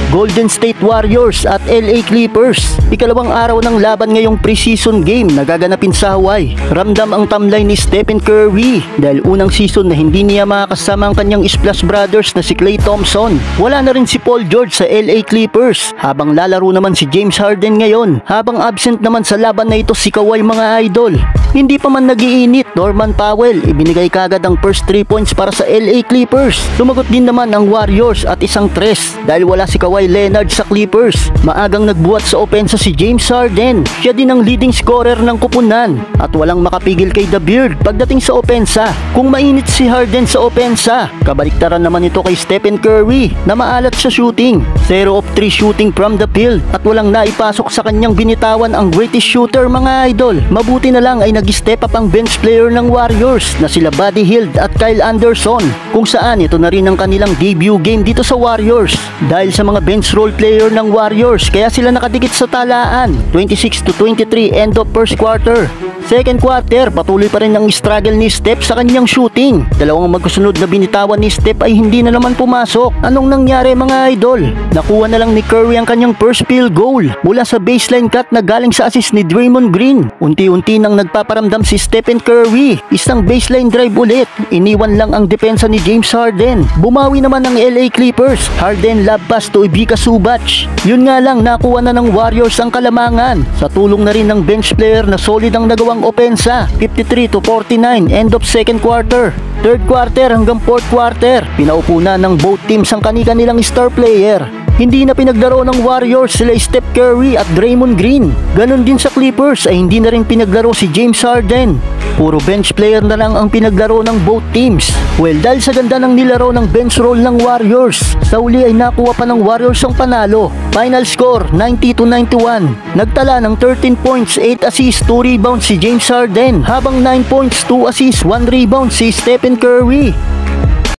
Golden State Warriors at LA Clippers. Ikalawang araw ng laban ngayong preseason game na gaganapin sa Hawaii. Ramdam ang timeline ni Stephen Curry dahil unang season na hindi niya makakasama ang kanyang Splash Brothers na si Klay Thompson. Wala na rin si Paul George sa LA Clippers, habang lalaro naman si James Harden ngayon, habang absent naman sa laban na ito si Kawhi mga idol. Hindi pa man nagiinit, Norman Powell ibinigay kagad ang first 3 points para sa LA Clippers. Lumagot din naman ang Warriors at isang tres dahil wala si Kawhi Leonard sa Clippers. Maagang nagbuhat sa opensa si James Harden. Siya din ang leading scorer ng kupunan at walang makapigil kay The Beard pagdating sa opensa. Kung mainit si Harden sa opensa, kabaliktaran naman ito kay Stephen Curry na maalat sa shooting. 0 of 3 shooting from the field at walang naipasok sa kanyang binitawan ang greatest shooter mga idol. Mabuti na lang ay nag-step up ang bench player ng Warriors na sila Buddy Hield at Kyle Anderson, kung saan ito na rin ang kanilang debut game dito sa Warriors. Dahil sa mga bench role player ng Warriors, kaya sila nakadikit sa talaan. 26-23 end of first quarter. Second quarter, patuloy pa rin ang struggle ni Steph sa kanyang shooting. Dalawang magkasunod na binitawan ni Steph ay hindi na naman pumasok. Anong nangyari mga idol? Nakuha na lang ni Curry ang kanyang first field goal mula sa baseline cut na galing sa assist ni Draymond Green. Unti-unti nang nagpaparamdam si Stephen Curry. Isang baseline drive ulit. Iniwan lang ang depensa ni James Harden. Bumawi naman ang LA Clippers. Harden lob pass to Ivica Zubac. Yun nga lang, nakuha na ng Warriors ang kalamangan. Sa tulong na rin ng bench player na solid ang nagawang opensa. 53-49 end of second quarter. Third quarter hanggang fourth quarter, pinaupo na ng both teams ang kani-kanilang star player. Hindi na pinaglaro ng Warriors sila Steph Curry at Draymond Green. Ganon din sa Clippers ay hindi na rin pinaglaro si James Harden. Puro bench player na lang ang pinaglaro ng both teams. Well, dahil sa ganda ng nilaro ng bench role ng Warriors, sa uli ay nakuha pa ng Warriors ang panalo. Final score 90-91. Nagtala ng 13 points, 8 assists, 2 rebounds si James Harden, habang 9 points, 2 assists, 1 rebound si Stephen Curry.